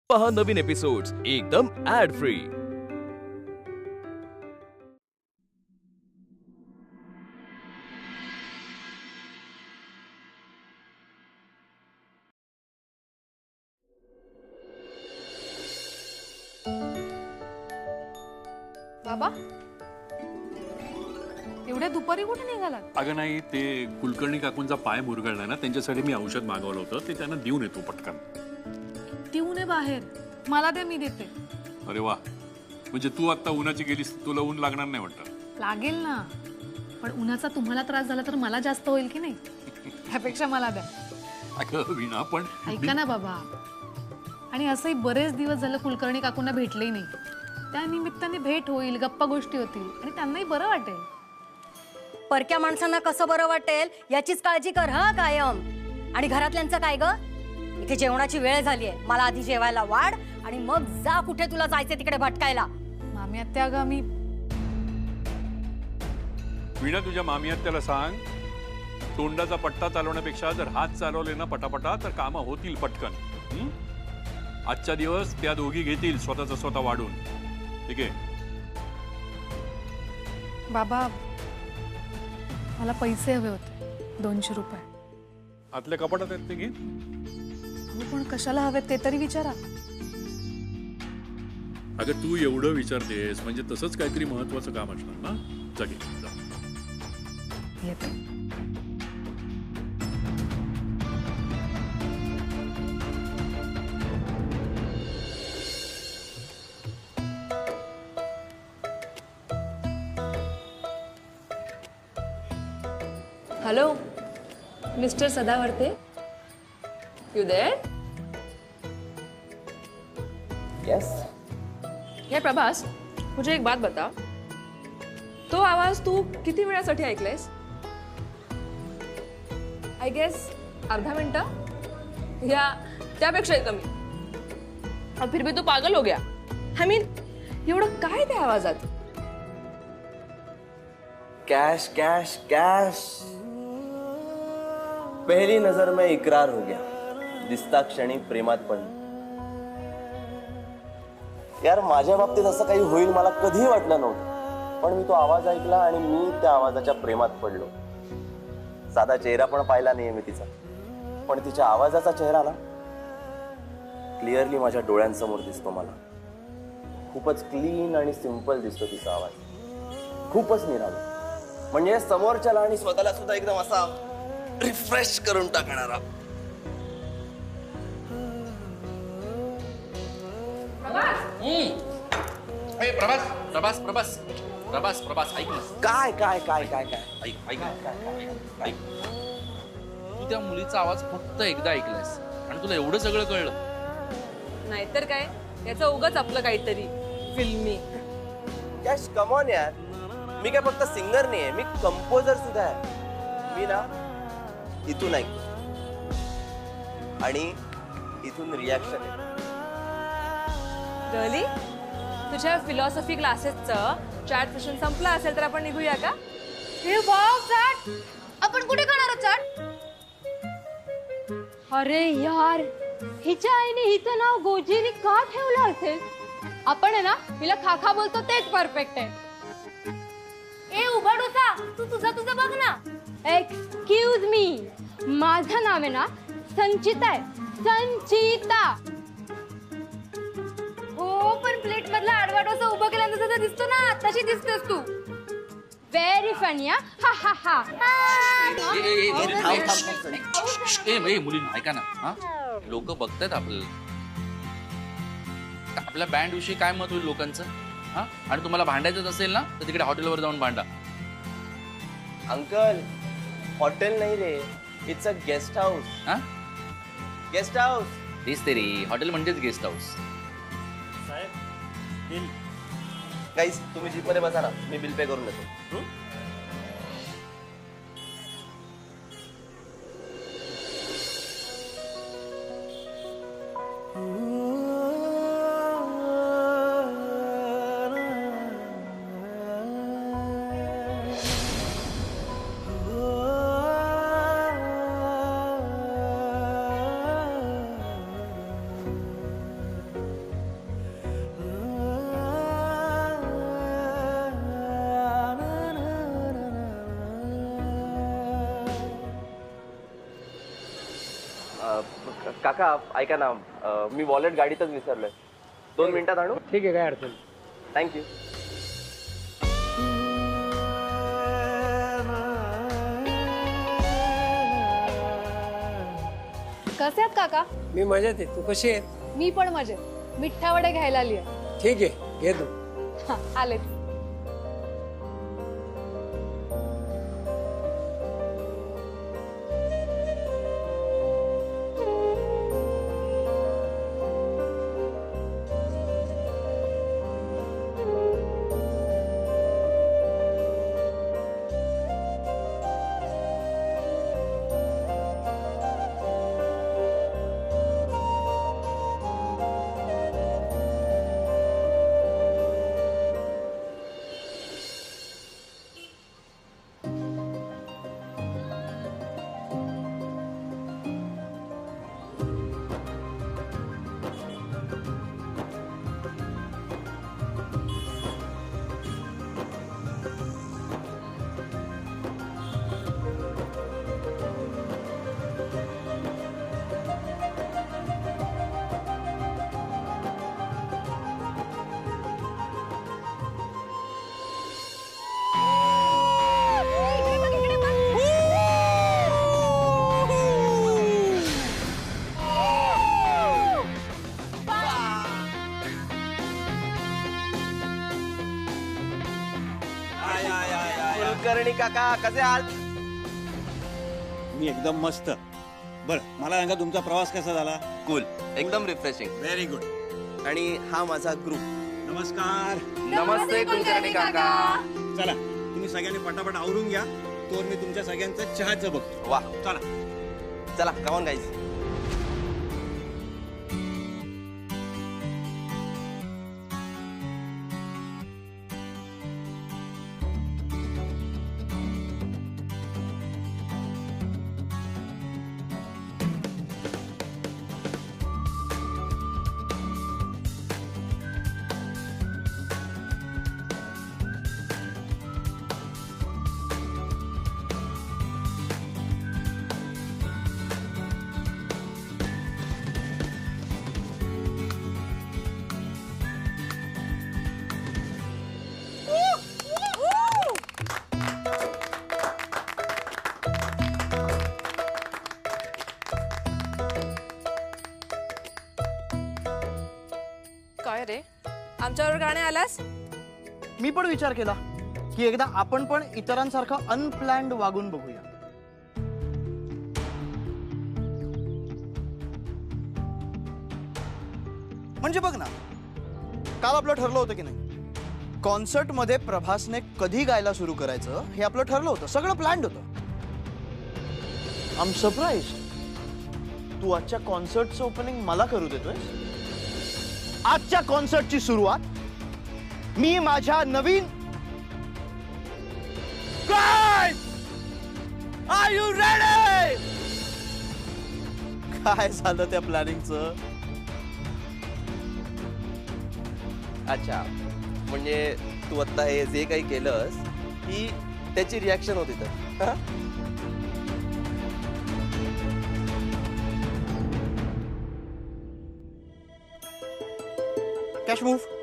पहा नवीन एपिसोड्स एकदम add free. बाबा एवढ्या दुपारी कुठे निघालात? अगं नाही, ते कुलकर्णी काकूंचा पाय मुरगळलाय ना, त्यांच्यासाठी मी औषध मागवलं होतं, ते त्यांना देऊन येतो पटकन. ती ऊन आहे बाहेर, मला दे, मी देते. अरे वा, म्हणजे तू आता उन्हाची गेलीस, तुला ऊन लागणार नाही वाटतं? लागेल ना, पण उन्हाचा तुम्हाला त्रास झाला तर मला जास्त होईल की नाही? त्यापेक्षा मला द्या. अगं वीणा, पण ऐका ना बाबा, आणि असंही बरेच दिवस झालं कुलकर्णी काकूंना भेटलेही नाही. त्या निमित्ताने भेट होईल, गप्पा गोष्टी होतील आणि त्यांनाही बरं वाटेल. परक्या माणसांना कसं बरं वाटेल याचीच काळजी कर हा कायम. आणि घरातल्यांचं काय ग? इथे जेवणाची वेळ झालीये, मला आधी जेवायला वाढ आणि मग जा कुठे तुला जायचे तिकडे भटकायला. मामी आत्या, अगं मी वीणा, तुझ्या मामी त्याला सांग, तोंडाचा पट्टा चालवण्यापेक्षा जर हात चालवले ना पटापटा तर कामं होतील पटकन. आजचा दिवस त्या दोघी घेतील स्वतःचा स्वतः वाढून. ठीक आहे बाबा, मला पैसे हवे होते, 200 रुपये. आतल्या कपाटात आहेत ते घे. हो, पण कशाला हवेत ते तरी विचारा. अगं तू एवढं विचारतेस म्हणजे तसंच काहीतरी महत्वाचं काम असणार ना. जगे जा. येते. Hello mister Sadavarte, you there? Yes. Hey Prabhas, मुझे एक बात बता, तो आवाज तू किती वेळासाठी ऐकलायस? आय गेस अर्धा मिनिटं या त्यापेक्षाही कमी. और फिर भी तू पागल हो गया. आय मीन, एवढं काय त्या आवाजात? Cash cash cash. पहली नजर में इकरार हो गया, दिसता क्षणी प्रेमात पडलो. यार, माझ्या बाबतीत असं काही होईल मला कधीही वाटलं नव्हतं, पण मी तो आवाज ऐकला आणि मी त्या आवाजाच्या प्रेमात पडलो. साधा चेहरा पण पाहिला नाहीये मी तिचा, पण तिच्या आवाजाचा चेहरा ना क्लिअरली माझ्या डोळ्यांसमोर दिसतो मला. खूपच क्लीन आणि सिंपल दिसतो तिचा आवाज, खूपच निराळा. म्हणजे समोरच्याला आणि स्वतःला सुद्धा एकदम असा रिफ्रेश करून टाकणारा. प्रभास प्रभास प्रभास प्रभास प्रभास ऐक ना. काय काय काय काय काय ऐक ऐक ऐक. तू त्या मुलीचा आवाज फक्त एकदा ऐकलायस आणि तुला एवढं सगळं कळलं? नाहीतर काय, याचं उगाच आपलं काहीतरी फिल्मी. कॅश, कम ऑन यार. मी काय फक्त सिंगर नाहीये, मी कंपोजर सुद्धा आहे. मी ना इथून ऐकतो आणि इथून रिॲक्शन आहे. गली, तुझ्या फिलॉसॉफी क्लासेसचं चॅट सेशन संपलं असेल तर आपण निघूया का? हे वाव, चाट. आपण कुठे करणार आहोत चाट? अरे यार, हिच्या आईने हिचं नाव गोजिनी का ठेवलं असेल? आपण आहे ना, हिला खाखा बोलतो तेच परफेक्ट आहे. ए उभा डोसा, तू तुझं बघ ना. एक्सक्यूज मी, माझं नाव आहे ना संचिता आहे, संचिता. हो, पण प्लेट मधला आडवा डोसा उभा केल्यानंतर जसा दिसतो ना, तशी दिसतेस तू. Very funny. हा हा हा. मुलींना ऐका ना. हा, लोक बघतायत आपल्याला. आपल्या बँड विषयी काय मत होईल लोकांचं? हा, आणि तुम्हाला भांडायचंच असेल ना तर तिकडे हॉटेलवर जाऊन भांडा. अंकल, हॉटेल नाही रे, इट्स अ गेस्ट हाऊस. हा, गेस्ट हाऊस. तेच ते रे, हॉटेल म्हणजेच गेस्ट हाऊस. गाईस, तुम्ही जीप मध्ये बसा ना, मी बिल पे करून देतो. काका ऐका ना, मी वॉलेट गाडीतच विसरलोय. 2 मिनिटात आणू? ठीक आहे, काय अडचण. थँक्यू. कसे आहात काका? मी मजेत आहे. तू कशी आहे? मी पण मजेत. मिठ्ठा वडे घ्यायला आली आहे. ठीक आहे, घे तू. आलेच. कुलकर्णी काका कसे आहात? मी एकदम मस्त. बरं, मला सांगा तुमचा प्रवास कसा झाला? कूल, एकदम रिफ्रेशिंग. Very good. आणि हा माझा ग्रुप. नमस्कार. नमस्ते कुलकर्णी काका. चला, तुम्ही सगळ्यांनी पटापट आवरून घ्या. तोवर मी तुमच्या सगळ्यांचं चहाचं बघतो. वा, चला चला कमॉन गाईज. काय रे, आमच्यावर गाणे आलास? मी पण विचार केला की एकदा आपण पण इतरांसारखं अनप्लॅन्ड वागून बघूया. म्हणजे बघ ना, काल आपलं ठरलं होतं की नाही, कॉन्सर्ट मध्ये प्रभासने कधी गायला सुरू करायचं हे आपलं ठरलं होतं. सगळं प्लॅन्ड होतं. आय एम सरप्राइज, तू आजच्या कॉन्सर्टचं ओपनिंग मला करू देतोय. आजच्या कॉन्सर्टची सुरुवात मी माझ्या नवीन आर यू रेडी? काय झालं त्या प्लॅनिंगचं? अच्छा, म्हणजे तू आता हे जे काही केलंस ही त्याची रिॲक्शन होती तर हा? Cash move.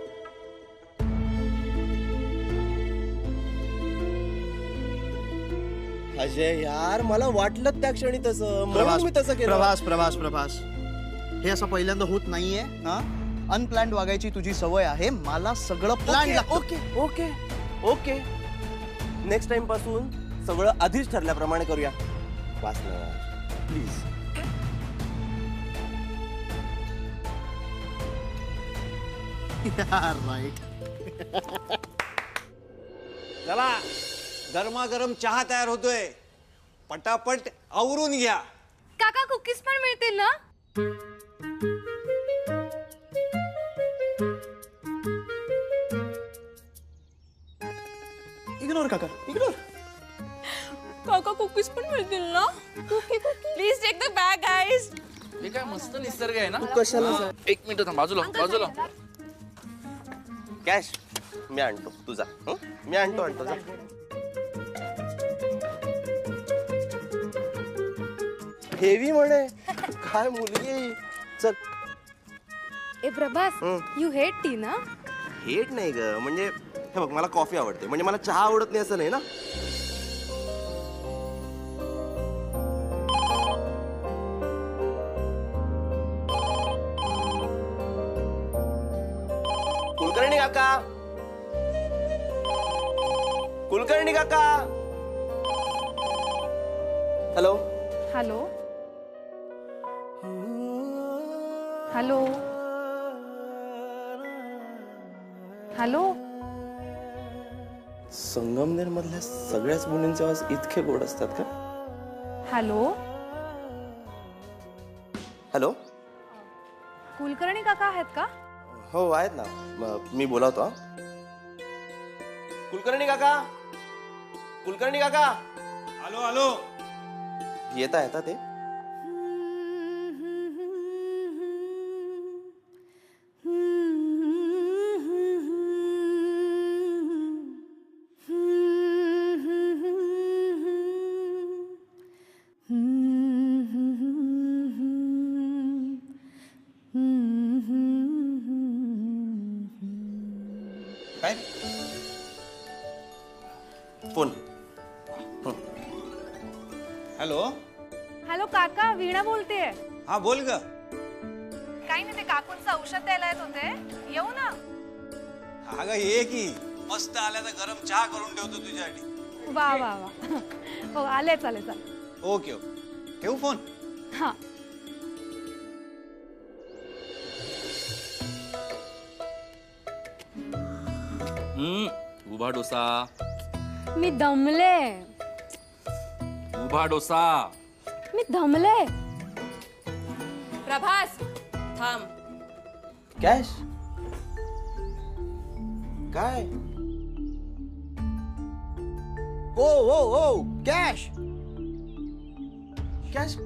अजय यार, मला वाटलं त्या क्षणी तसं, म्हणून मी तसं केलं. प्रभास हे असं पहिल्यांदा होत नाहीये. हा, अनप्लॅन्ड वागायची तुझी सवय आहे. मला सगळं प्लॅन लागतं. Okay okay okay, next time पासून सगळं आधीच ठरल्याप्रमाणे करूया. वास ना प्लीज. राईट. चला, गरमागरम चहा तयार होतोय. पटापट आवरून घ्या. काका कुकीज पण मिळतील ना? इग्नोर काका, इग्नोर. काका कुकीज पण मिळतील ना? Please take the bag guys. हे काय मस्त निसर्ग आहे ना. कशाला हा, एक मिनिट थांब, बाजूला बाजूला. कॅश मी आणतो तुझा. मी आणतो जा. हेवी म्हणे. काय मुलगी आहे ही? चल. ए प्रभास यू हेट टी ना? हेट नाही ग, म्हणजे हे बघ मला कॉफी आवडते, म्हणजे मला चहा आवडत नाही असं नाही ना. कुलकर्णी काका, कुलकर्णी काका. Hello. Hello hello hello. Sangamner मधल्या सगळ्याच मुलींचे आवाज इतके गोड असतात का? Hello hello. कुलकर्णी काका आहेत का? हो आहेत ना, मी बोलावतो. कुलकर्णी काका, कुलकर्णी काका. आलो आलो. येता येता ते. काय फोन. हॅलो. हॅलो काका, वीणा बोलतेय. हा बोल ग. काही नाही, ते काकूंचं औषध द्यायला येत होते. येऊ ना? अगं ये की, मस्त आल्या तर गरम चहा करून ठेवतो तुझ्यासाठी. वा वा वा. हो आले, चालेल चालेल. ओके ओके, ठेवू फोन. हा. उभा डोसा. मी दमले. उभा डोसा. मी दमले. प्रभास थांब. कॅश काय? ओ ओ ओ कॅश, कॅश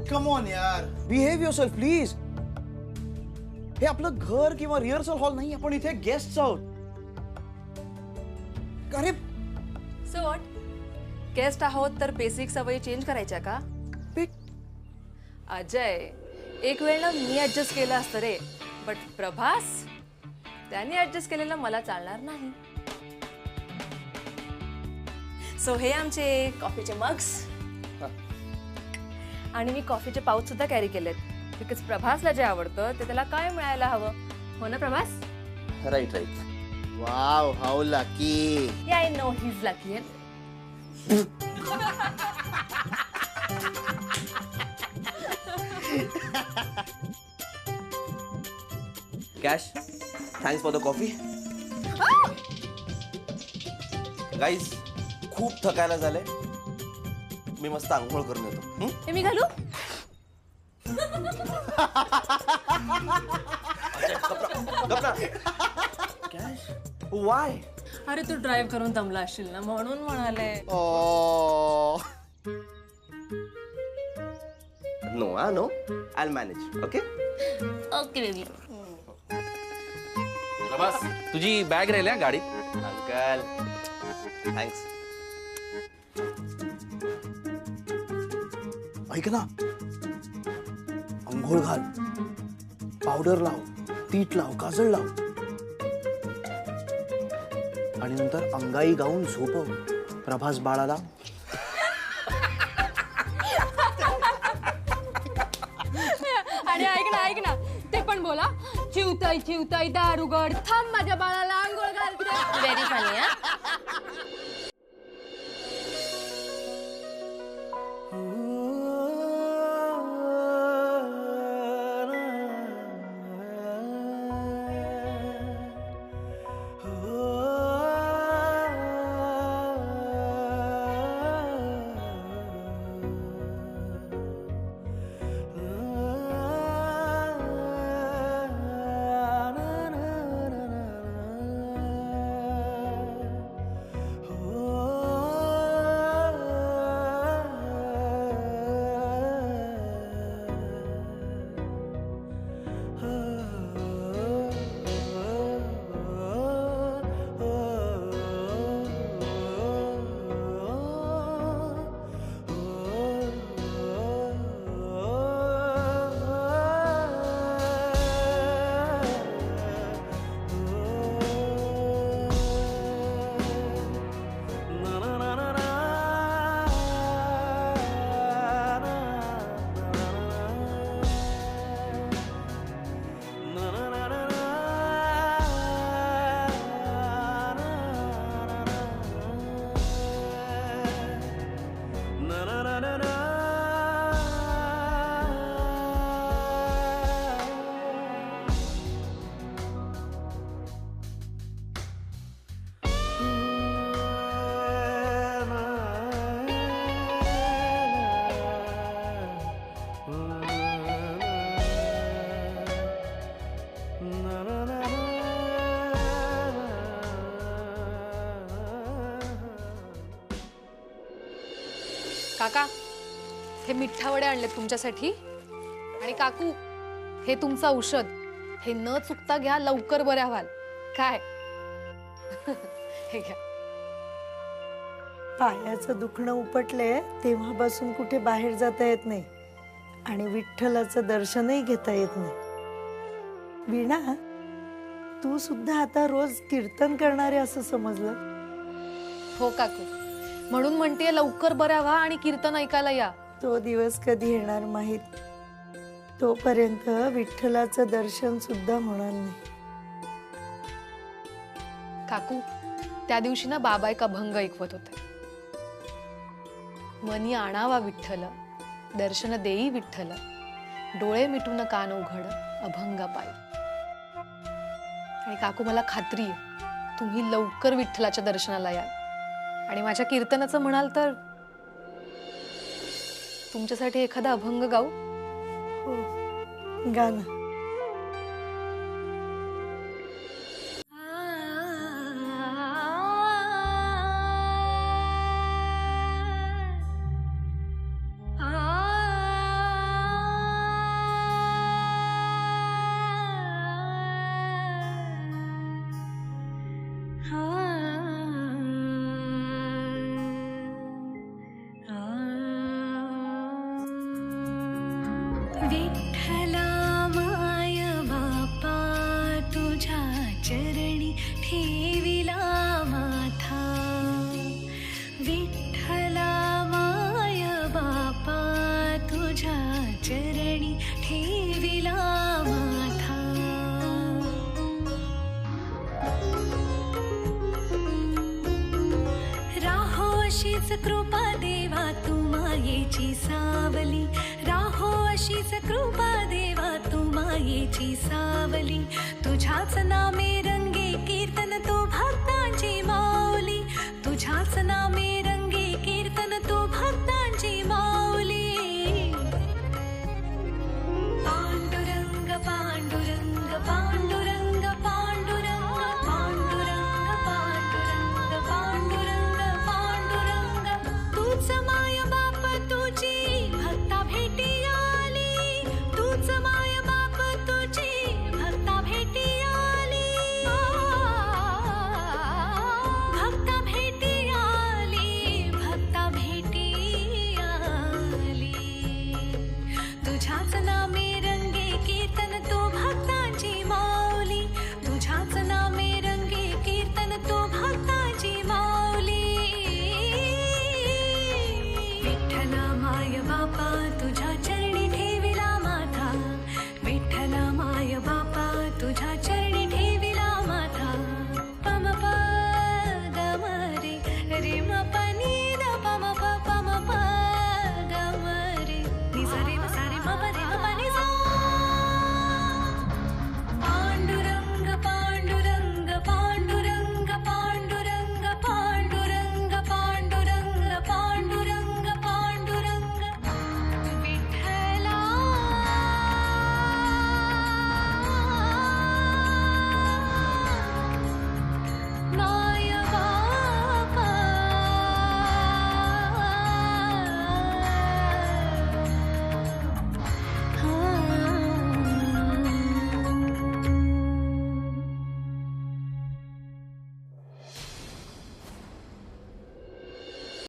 कम ऑन यार, बिहेव युअरसेल्फ प्लीज. हे आपलं घर किंवा रिहर्सल हॉल नाही, आपण इथे गेस्ट आहोत. अरे सो व्हॉट, गेस्ट आहोत तर बेसिक सवयी चेंज करायच्या का? अजय, एक वेळ ना मी ऍडजस्ट केलं असतं रे, बट प्रभास त्याने ऍडजस्ट केलेलं मला चालणार नाही. सो हे आमचे कॉफीचे मग्स, आणि मी कॉफीचे पाऊच सुद्धा कॅरी केलेत, बिकॉज प्रभासला जे आवडतं ते त्याला काय मिळायला हवं. हो ना Prabhas? Right right. Wow, how lucky. Yeah I know he is lucky. Cash, thanks for the coffee. Guys, खूप थकायला झालंय, मी मस्त आंघोळ करून येतो. हे मी घालू? Cash, why? अरे तू ड्राईव्ह करून दमला असशील ना, म्हणून म्हणाले. No no, I manage. Okay okay baby. Prabhas, तुझी बॅग राहिली हा गाडीत. Uncle, thanks. ऐक ना, अंघोळ घाल, पावडर लाव, तीट लाव, काजळ लाव, आणि नंतर अंगाई गाऊन झोपव प्रभास बाळाला. आणि ऐक ना, ते पण बोला, चिवताई चिवताई दारुगड, थांब माझ्या बाळाला आंघोळ घालते. Very funny. हा, काका, हे मिठ्ठावडे आणलेत तुमच्यासाठी. आणि काकू, हे तुमचं औषध. हे न चुकता घ्या, लवकर बऱ्या व्हाल. काय हे घ्या. पायाचं दुखणं उपटलंय तेव्हापासून कुठे बाहेर जाता येत नाही आणि विठ्ठलाचं दर्शनही घेता येत नाही. वीणा, तू सुद्धा आता रोज कीर्तन करणारे असं समजलं? हो काकू, म्हणून म्हणते लवकर बऱ्या व्हा आणि कीर्तन ऐकायला या. तो दिवस कधी येणार माहीत. तोपर्यंत विठ्ठलाचं दर्शन सुद्धा होणार नाही. काकू, त्या दिवशी ना बाबा एक अभंग ऐकवत होते. मनी आणावा विठ्ठल, दर्शन देई विठ्ठल, डोळे मिटून कान उघड, अभंगा पायी. आणि काकू, मला खात्री आहे तुम्ही लवकर विठ्ठलाच्या दर्शनाला याल. आणि माझ्या कीर्तनाचं म्हणाल तर तुमच्यासाठी एखादा अभंग गाऊ? हो, गाणं. विठ्ठला माय बापा तुझ्या चरणी ठेविला माथा. विठ्ठला माय बापा तुझ्या चरणी ठेविला माथा. राहो अशीच कृपा देवा तू मायेची सावली. राहो अशीच कृपा देवा तू मायेची सावली. तुझ्याच नामे रंगे कीर्तन तो भक्तांची माऊली. तुझ्याच नामे